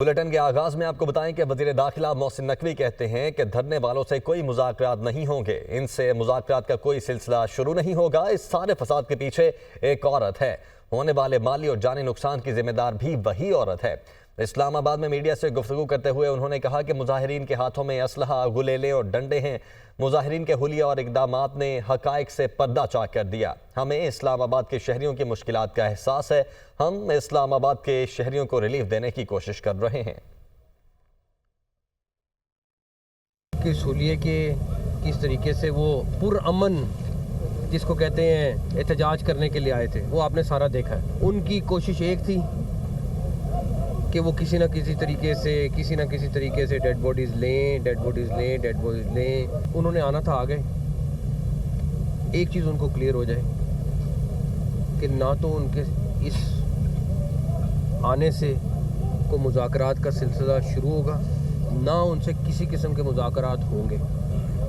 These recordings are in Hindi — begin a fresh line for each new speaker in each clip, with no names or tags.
बुलेटिन के आगाज में आपको बताएं कि वजीर दाखिला मोहसिन नकवी कहते हैं कि धरने वालों से कोई मुज़ाकरात नहीं होंगे, इनसे मुज़ाकरात का कोई सिलसिला शुरू नहीं होगा। इस सारे फसाद के पीछे एक औरत है, होने वाले माली और जानी नुकसान की जिम्मेदार भी वही औरत है। इस्लामाबाद में मीडिया से गुफ्तगू करते हुए उन्होंने कहा कि मुजाहिरीन के हाथों में असलहा, गुलेले और डंडे हैं। मुजाहिरीन के हुलिया और इकदामात ने हकायक से पर्दा चाक कर दिया। हमें इस्लामाबाद के शहरियों की मुश्किलात का एहसास है, हम इस्लामाबाद के शहरियों को रिलीफ देने की कोशिश कर रहे हैं।
किस हुलिये के किस तरीके से वो पुरअमन जिसको कहते हैं एहतजाज करने के लिए आए थे, वो आपने सारा देखा है। उनकी कोशिश एक थी कि वो किसी न किसी तरीके से डेड बॉडीज़ लें। उन्होंने आना था, आ गए। एक चीज़ उनको क्लियर हो जाए कि ना तो उनके इस आने से को मुज़ाकरात का सिलसिला शुरू होगा, ना उनसे किसी किस्म के मुज़ाकरात होंगे।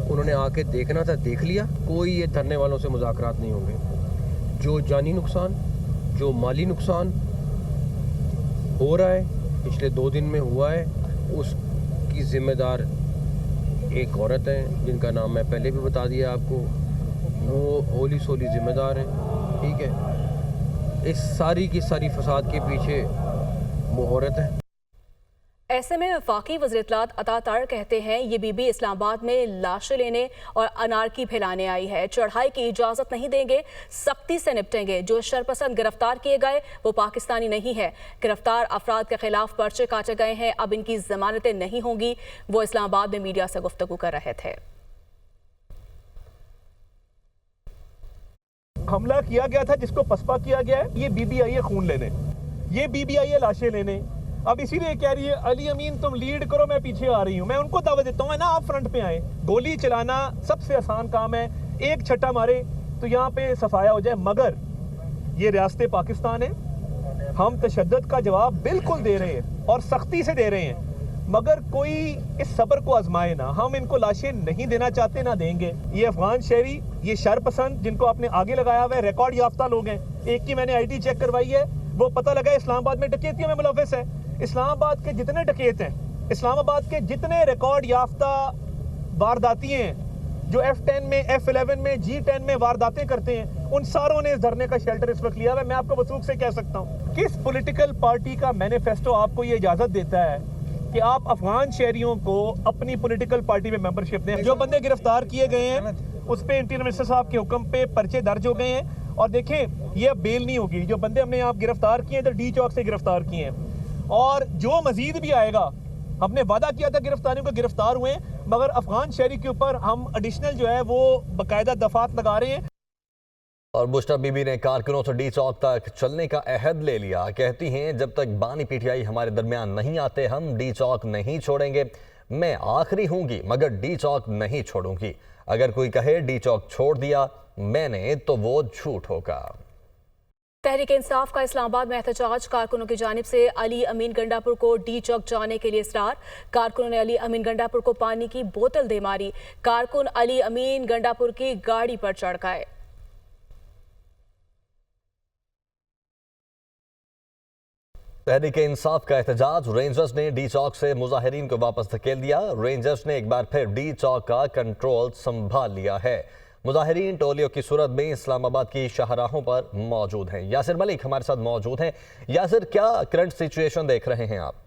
उन्होंने आके देखना था, देख लिया। कोई ये धरने वालों से मुज़ाकरात नहीं होंगे। जो जानी नुकसान, जो माली नुकसान हो रहा है, पिछले 2 दिन में हुआ है, उसकी ज़िम्मेदार एक औरत है जिनका नाम मैं पहले भी बता दिया आपको। वो होली सोली ज़िम्मेदार है, ठीक है। इस सारी की सारी फसाद के पीछे वो औरत है।
ऐसे में वफाकी वज़ीर इत्तलात अता तार कहते हैं ये बीबी इस्लामाबाद में लाशें लेने और अनारकी फैलाने आई है। चढ़ाई की इजाज़त नहीं देंगे, सख्ती से निपटेंगे। जो शरपसंद गिरफ्तार किए गए वो पाकिस्तानी नहीं है। गिरफ्तार अफराद के खिलाफ पर्चे काटे गए हैं, अब इनकी जमानतें नहीं होंगी। वो इस्लामाबाद में मीडिया से गुफ्तगू कर रहे थे।
हमला किया गया था जिसको पसपा किया गया है, ये बीबी आई है खून लेने, ये बीबी आई है लाशें लेने। अब इसीलिए कह रही है अली अमीन तुम लीड करो, मैं पीछे आ रही हूँ। मैं उनको दावत देता हूँ ना, आप फ्रंट पे आए। गोली चलाना सबसे आसान काम है, एक छट्टा मारे तो यहाँ पे सफाया हो जाए। मगर ये रियासत पाकिस्तान है, हम तशद्दुद का जवाब बिल्कुल दे रहे हैं और सख्ती से दे रहे हैं, मगर कोई इस सब्र को आजमाए ना। हम इनको लाशें नहीं देना चाहते, ना देंगे। ये अफगान शहरी, ये शरपसंद जिनको आपने आगे लगाया हुआ है, रिकॉर्ड याफ्ता लोग हैं। एक की मैंने ID चेक करवाई है, वो पता लगा इस्लामाबाद में डकैतियों में मुलव्वस है। इस्लामाबाद के जितने डकैत हैं, इस्लामाबाद के जितने रिकॉर्ड याफ्ता वारदाती हैं, जो F10 में, F11 में, G10 में वारदातें करते हैं, उन सारों ने इस धरने का शेल्टर इस वक्त लिया है। मैं आपको वसूख से कह सकता हूँ, किस पॉलिटिकल पार्टी का मैनिफेस्टो आपको ये इजाजत देता है कि आप अफगान शहरियों को अपनी पॉलिटिकल पार्टी में मेंबरशिप दें? जो बंदे गिरफ्तार किए गए हैं उस पर इंटीरियर मिनिस्टर साहब के हुक्म पे पर्चे दर्ज हो गए हैं, और देखें ये अब बेल नहीं होगी। जो बंदे हमने यहाँ गिरफ्तार किए हैं, तो D चौक से गिरफ्तार किए हैं, और जो मजीद भी आएगा, हमने वादा किया था गिरफ्तारियों को, गिरफ्तार हुए, मगर अफगान शहरी के ऊपर हम एडिशनल जो है वो बाकायदा दफात लगा रहे हैं।
और बुश्रा बीबी ने कारकुनों से D चौक तक चलने का अहद ले लिया। कहती हैं जब तक बानी PTI हमारे दरमियान नहीं आते हम D चौक नहीं छोड़ेंगे। मैं आखिरी हूँगी मगर D चौक नहीं छोड़ूंगी। अगर कोई कहे D चौक छोड़ दिया मैंने तो वो झूठ होगा।
तहरीक इंसाफ का इस्लामाबाद में एहतजाज। कारकुनों की जानिब से अली अमीन गंडापुर को D चौक जाने के लिए इसरार। कारकुनों ने अली अमीन गंडापुर को पानी की बोतल दे मारी। कारकुन अली अमीन गंडापुर की गाड़ी पर चढ़ गए।
तहरीक इंसाफ का एहतजाज। रेंजर्स ने D चौक से मुजाहिरीन को वापस धकेल दिया। रेंजर्स ने एक बार फिर D चौक का कंट्रोल संभाल लिया है। मुजाहिरीन टोलियों की सूरत में इस्लामाबाद की शाहराहों पर मौजूद हैं। यासिर मलिक हमारे साथ मौजूद हैं। यासिर, क्या करंट सिचुएशन देख रहे हैं आप?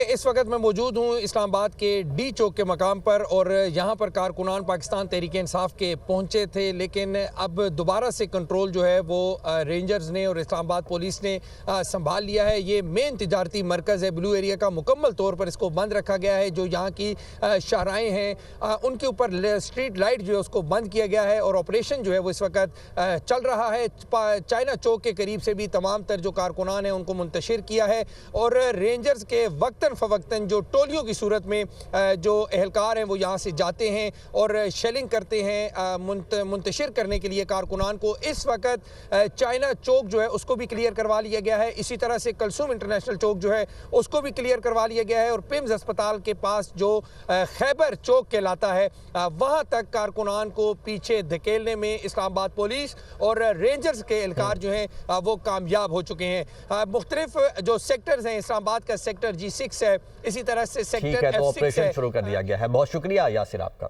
इस वक्त मैं मौजूद हूँ इस्लामाबाद के D चौक के मकाम पर, और यहाँ पर कारकुनान पाकिस्तान तहरीक इंसाफ के पहुँचे थे, लेकिन अब दोबारा से कंट्रोल जो है वो रेंजर्स ने और इस्लामाबाद पुलिस ने संभाल लिया है। ये मेन तिजारती मरकज़ है, ब्लू एरिया का, मुकम्मल तौर पर इसको बंद रखा गया है। जो यहाँ की शाहराएँ हैं उनके ऊपर स्ट्रीट लाइट जो है उसको बंद किया गया है, और ऑपरेशन जो है वो इस वक्त चल रहा है। चाइना चौक के करीब से भी तमाम तर जो कारकुनान हैं उनको मुंतशिर किया है, और रेंजर्स के वक्त
वक्तन फ़वक्तन जो टोलियों की सूरत में जो एहलकार हैं वो यहाँ से जाते हैं और शेलिंग करते हैं मुंतशिर करने के लिए कारकुनान को। इस वक्त चाइना चौक जो है उसको भी क्लियर करवा लिया गया है, इसी तरह से कलसूम इंटरनेशनल चौक जो है उसको भी क्लियर करवा लिया गया है और पिम्स अस्पताल के पास जो खैबर चौक कहलाता है वहाँ तक कारकुनान को पीछे धकेलने में इस्लामाबाद पुलिस और रेंजर्स के एहलकार जो हैं वो कामयाब हो चुके हैं। मुख्तलिफ जो सेक्टर्स हैं, इस्लामाबाद का सेक्टर G6 है, इसी तरह से सेक्टर
F6 तो ऑपरेशन
है।
शुरू कर दिया गया है। बहुत शुक्रिया यासिर आपका।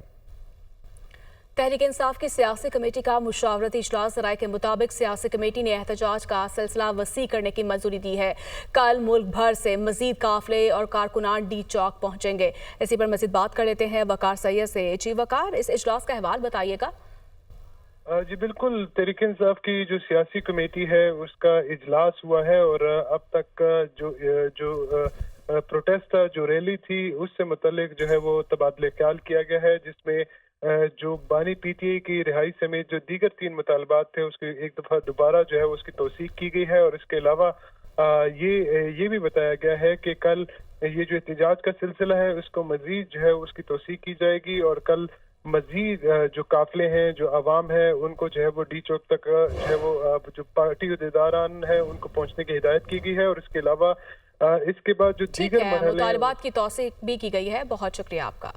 तहरीक इंसाफ की सियासी कमेटी का मुशावरती इजलास राय के मुताबिक सियासी कमेटी ने एहतजाज का सिलसिला वसी करने की मंजूरी दी है। कल मुल्क भर से मजीद काफिले और कारकुनान डी चौक पहुंचेंगे। इसी पर मजीद बात कर लेते हैं वकार सैयद से। जी वकार, इस इजलास का अहवाल बताइएगा।
जी बिल्कुल, तहरीक इंसाफ की जो सियासी कमेटी है उसका इजलास हुआ है और अब तक जो प्रोटेस्ट जो रैली थी उससे मुतल्लिक जो है वो तबादले ख्याल किया गया है, जिसमें जो बानी PTI की रिहाई समेत जो दीगर 3 मुतालबात थे उसकी एक दफ़ा दोबारा जो है उसकी तौसीक की गई है। और इसके अलावा ये भी बताया गया है कि कल ये जो एहतजाज का सिलसिला है उसको मजीद जो है उसकी तौसीक की जाएगी और कल मजीद जो काफिले हैं, जो आवाम है, उनको जो है वो डी चौक तक जो है वो जो पार्टी उहदेदारान है उनको पहुंचने की हिदायत की गई है। और इसके अलावा इसके बाद जो दीगर
मुतालबात की तौसीक भी की गई है। बहुत शुक्रिया आपका।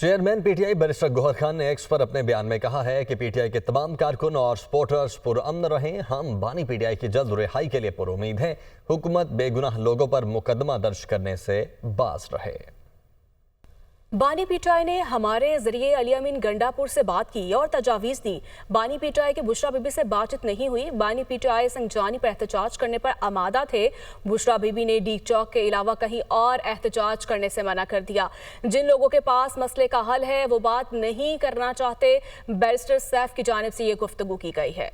Chairman PTI barrister Gauhar Khan ने एक्स पर अपने बयान में कहा है कि PTI के तमाम कारकुन और सपोर्टर्स पुरअमन रहें। हम बानी PTI की जल्द रिहाई के लिए पुरुमीद हैं। हुकूमत बेगुनाह लोगों पर मुकदमा दर्ज करने से बाज रहे।
बानी PTI ने हमारे जरिए अली अमीन गंडापुर से बात की और तजावीज़ दी। बानी PTI के बुशरा बीबी से बातचीत नहीं हुई। बानी PTI संगजानी पर एहतजाज करने पर आमादा थे। बुशरा बीबी ने डी चौक के अलावा कहीं और एहतजाज करने से मना कर दिया। जिन लोगों के पास मसले का हल है वो बात नहीं करना चाहते। बैरिस्टर सैफ की जानिब से ये गुफ्तगू की गई है।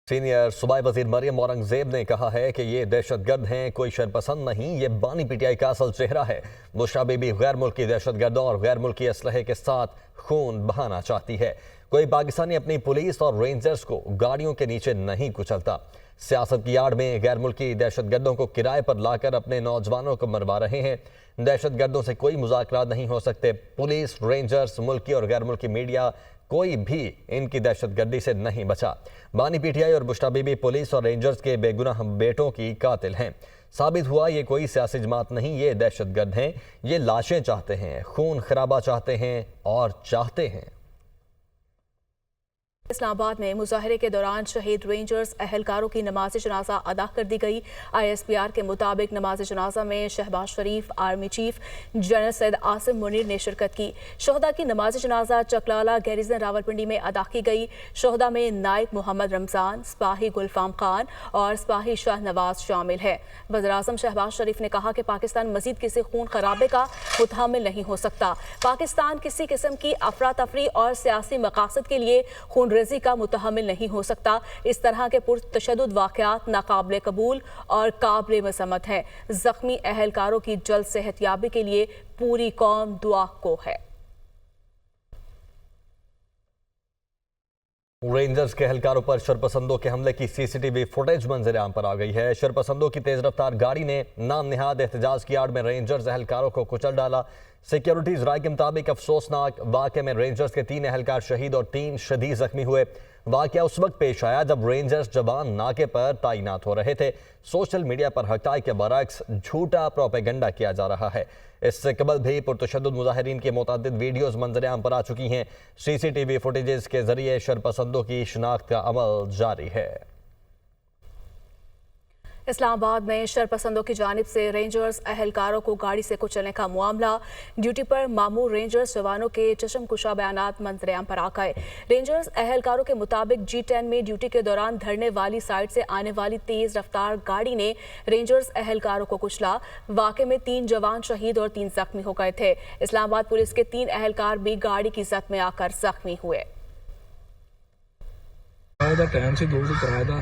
सीनियर सूबाई वजीर मरियम औरंगजेब ने कहा है कि ये दहशतगर्द हैं, कोई शरपसंद नहीं, ये बानी PTI का असल चेहरा है। बुशरा बीबी गैर मुल्की दहशतगर्दों और गैर मुल्की असलहे के साथ खून बहाना चाहती है। कोई पाकिस्तानी अपनी पुलिस और रेंजर्स को गाड़ियों के नीचे नहीं कुचलता। सियासत की आड़ में गैर मुल्की दहशतगर्दों को किराए पर लाकर अपने नौजवानों को मरवा रहे हैं। दहशतगर्दों से कोई मुज़ाकरात नहीं हो सकते। पुलिस, रेंजर्स, मुल्की और गैर मुल्की मीडिया, कोई भी इनकी दहशतगर्दी से नहीं बचा। बानी PTI और बुशरा बीबी पुलिस और रेंजर्स के बेगुनाह बेटों की कातिल हैं। साबित हुआ ये कोई सियासी जमात नहीं, ये दहशतगर्द हैं। ये लाशें चाहते हैं, खून खराबा चाहते हैं और चाहते हैं।
इस्लामाबाद में मुजाहरे के दौरान शहीद रेंजर्स अहलकारों की नमाज जनाजा अदा कर दी गई। ISPR के मुताबिक नमाज जनाजा में Shahbaz Sharif, army chief general Syed Asim Munir ने शिरकत की। शोहदा की नमाज जनाजा चकलाला गैरिजन रावलपिंडी में अदा की गई। शोहदा में नायब मोहम्मद रमजान, सिपाही गुलफाम खान और सिपाही शाह नवाज शामिल है। वज़ीर-ए-आज़म शहबाज शरीफ ने कहा कि पाकिस्तान मजीद किसी खून खराबे का मुतहम्मिल नहीं हो सकता। पाकिस्तान किसी किस्म की अफरा तफरी और सियासी मकासद के लिए खून रेज़ी का मुतहम्मिल नहीं हो सकता। इस तरह के पुरतशद्दुद वाक़यात नाकाबिले कबूल और काबिले मज़म्मत हैं। जख्मी अहलकारों की जल्द सेहतयाबी के लिए पूरी कौम दुआ को है।
रेंजर्स के एहलकारों पर शरपसंदों के हमले की CCTV फुटेज मंजर आम पर आ गई है। शरपसंदों की तेज रफ्तार गाड़ी ने नाम निहाद एहतजाज की आड़ में रेंजर्स एहलकारों को कुचल डाला। सिक्योरिटीज राय के मुताबिक अफसोसनाक वाक़े में रेंजर्स के 3 एहलकार शहीद और 3 शदीद जख्मी हुए। वाक़या उस वक्त पेश आया जब रेंजर्स जवान नाके पर तैनात हो रहे थे। सोशल मीडिया पर हक़ाइक़ के बरअक्स झूठा प्रोपेगेंडा किया जा रहा है। इससे कबल भी पुरतशद्दुद मुजाहिरीन के मुतअद्दिद वीडियोज़ मंजर आम पर आ चुकी हैं। CCTV फुटेजेस के जरिए शरपसंदों की शिनाख्त का अमल जारी है।
इस्लामाबाद में शरपसंदों की जानिब से रेंजर्स अहलकारों को गाड़ी से कुचलने का मामला। ड्यूटी पर मामूर रेंजर्स जवानों के चशम कुशा बयानात मंजरेआम पर आ गए। रेंजर्स अहलकारों के मुताबिक G10 में ड्यूटी के दौरान धरने वाली साइड से आने वाली तेज रफ्तार गाड़ी ने रेंजर्स अहलकारों को कुचला। वाक़े में 3 जवान शहीद और 3 जख्मी हो गए थे। इस्लामाबाद पुलिस के 3 एहलकार भी गाड़ी की जद में आकर जख्मी हुए।
टाइम से 200 कराया था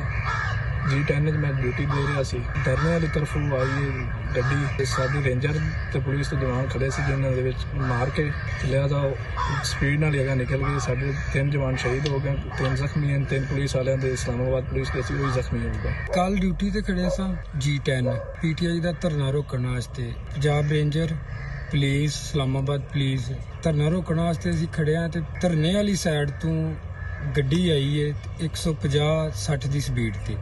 G10 ਮੈਂ ਡਿਊਟੀ ਦੇ ਰਿਹਾ ਸੀ ਧਰਨੇ ਵਾਲੀ ਤਰਫੋਂ ਆਈ ਗੱਡੀ ਤੇ ਸਾਡੀ ਰੇਂਜਰ ਤੇ ਪੁਲਿਸ ਦੇ ਜਵਾਨ ਖੜੇ ਸੀ ਜਿਨ੍ਹਾਂ ਦੇ ਵਿੱਚ ਮਾਰ ਕੇ ਲਿਆ ਤਾਂ ਸਪੀਡ ਨਾਲ ਜਗ੍ਹਾ ਨਿਕਲ ਗਈ ਸਾਡੇ 3 ਜਵਾਨ ਸ਼ਹੀਦ ਹੋ ਗਏ 3 ਜ਼ਖਮੀ ਹਨ 3 ਪੁਲਿਸ ਵਾਲਿਆਂ ਦੇ ਇਸਲਾਮਾਬਾਦ ਪੁਲਿਸ ਦੇ ਸੀ ਉਹ ਜ਼ਖਮੀ ਹੋ ਗਏ
ਕੱਲ ਡਿਊਟੀ ਤੇ ਖੜੇ ਸਾਂ G10 PTI ਦਾ ਧਰਨਾ ਰੋਕਣ ਵਾਸਤੇ Punjab ranger police Islamabad police ਧਰਨਾ ਰੋਕਣ ਵਾਸਤੇ ਅਸੀਂ ਖੜੇ ਆ ਤੇ ਧਰਨੇ ਵਾਲੀ ਸਾਈਡ ਤੋਂ ਗੱਡੀ ਆਈ ਹੈ 150-60 ਦੀ ਸਪੀਡ ਤੇ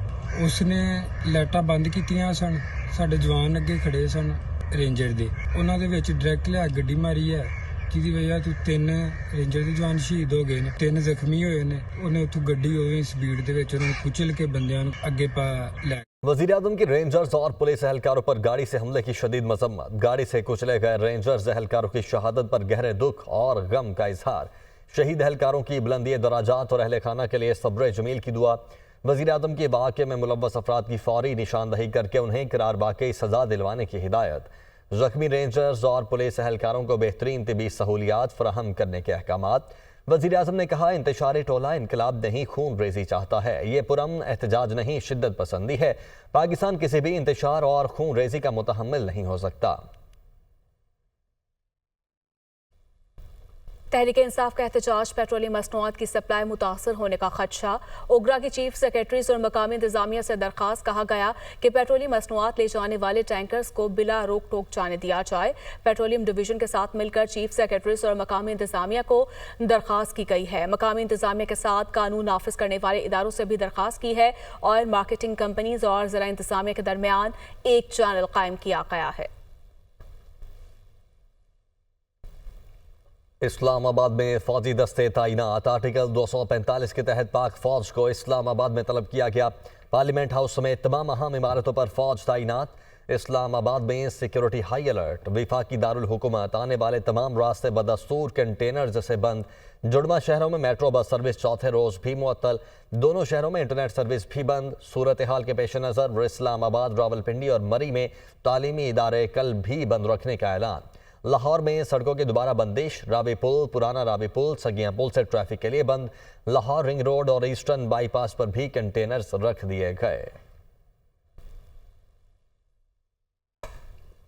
ਉਸਨੇ ਲਾਈਟਾਂ ਬੰਦ ਕੀਤੀਆਂ ਸਨ ਸਾਡੇ ਜਵਾਨ ਅੱਗੇ ਖੜੇ ਸਨ ਰੇਂਜਰ ਦੇ ਉਹਨਾਂ ਦੇ ਵਿੱਚ ਡਾਇਰੈਕਟ ਲਿਆ ਗੱਡੀ ਮਾਰੀ ਹੈ ਜਿਹਦੀ ਵਜ੍ਹਾ ਤੋਂ 3 ਰੇਂਜਰ ਦੇ ਜਵਾਨ ਸ਼ਹੀਦ ਹੋ ਗਏ ਨੇ 3 ਜ਼ਖਮੀ ਹੋਏ ਨੇ ਉਹਨੇ ਉੱਥੋਂ ਗੱਡੀ ਹੋਈ ਸਪੀਡ ਦੇ ਵਿੱਚ ਉਹਨਾਂ ਨੂੰ ਕੁਚਲ ਕੇ ਬੰਦਿਆਂ ਨੂੰ ਅੱਗੇ ਪਾ ਲੈ
वज़ीर आज़म की रेंजर्स और पुलिस एहलकारों पर गाड़ी से हमले की शदीद मजम्मत। गाड़ी से कुचले गए रेंजर्स एहलकारों की शहादत पर गहरे दुख और गम का इजहार। शहीद एहलकारों की बुलंदी दराजात और अहल खाना के लिए सब्र जमील की दुआ। वज़ीर आज़म के वाक़े में मुलव्वस अफराद की फौरी निशानदही करके उन्हें करार वाकई सजा दिलवाने की हिदायत। ज़ख्मी रेंजर्स और पुलिस एहलकारों को बेहतरीन तिबी सहूलियात फराहम करने के अहकामात। वज़ीर आज़म ने कहा इंतशारी टोला इनकलाब नहीं खून रेजी चाहता है, ये पुरअमन एहतजाज नहीं शिद्दत पसंदी है। पाकिस्तान किसी भी इंतशार और खून रेजी का मुतहम्मिल नहीं हो सकता।
तहरीक इंसाफ का एहतजाज पेट्रोलियम मसनूआत की सप्लाई मुतासर होने का खदशा। ओगरा की चीफ सेक्रेटरीज और मकामी इंतजामिया से दरखास्त कहा गया कि पेट्रोलियम मसनूआत ले जाने वाले टैंकर्स को बिला रोक टोक जाने दिया जाए। पेट्रोलियम डिवीजन के साथ मिलकर चीफ सेक्रेटरीज और मकामी इंतजामिया को दरखास्त की गई है। मकामी इंतजामिया के साथ कानून नाफिज करने वाले इदारों से भी दरखास्त की है और मार्केटिंग कंपनीज और ज़रा इंतजामिया के दरमियान एक चैनल कायम किया गया है।
इस्लामाबाद में फौजी दस्ते तैनात। आर्टिकल 245 के तहत पाक फौज को इस्लामाबाद में तलब किया गया। पार्लियामेंट हाउस समेत तमाम अहम इमारतों पर फौज तैनात। इस्लामाबाद में सिक्योरिटी हाई अलर्ट। वफाकी दारुल हुकूमत आने वाले तमाम रास्ते बदस्तूर कंटेनर जैसे बंद। जुड़वा शहरों में मेट्रो बस सर्विस चौथे रोज भी मुअत्तल। दोनों शहरों में इंटरनेट सर्विस भी बंद। सूरत हाल के पेश नज़र इस्लामाबाद, रावलपिंडी और मरी में तालीमी इदारे कल भी बंद रखने का ऐलान। लाहौर में सड़कों की दोबारा बंदिश। रावी पुल, पुराना रावी पुल, सगिया पुल से ट्रैफिक के लिए बंद। लाहौर रिंग रोड और ईस्टर्न बाईपास पर भी कंटेनर्स रख दिए गए।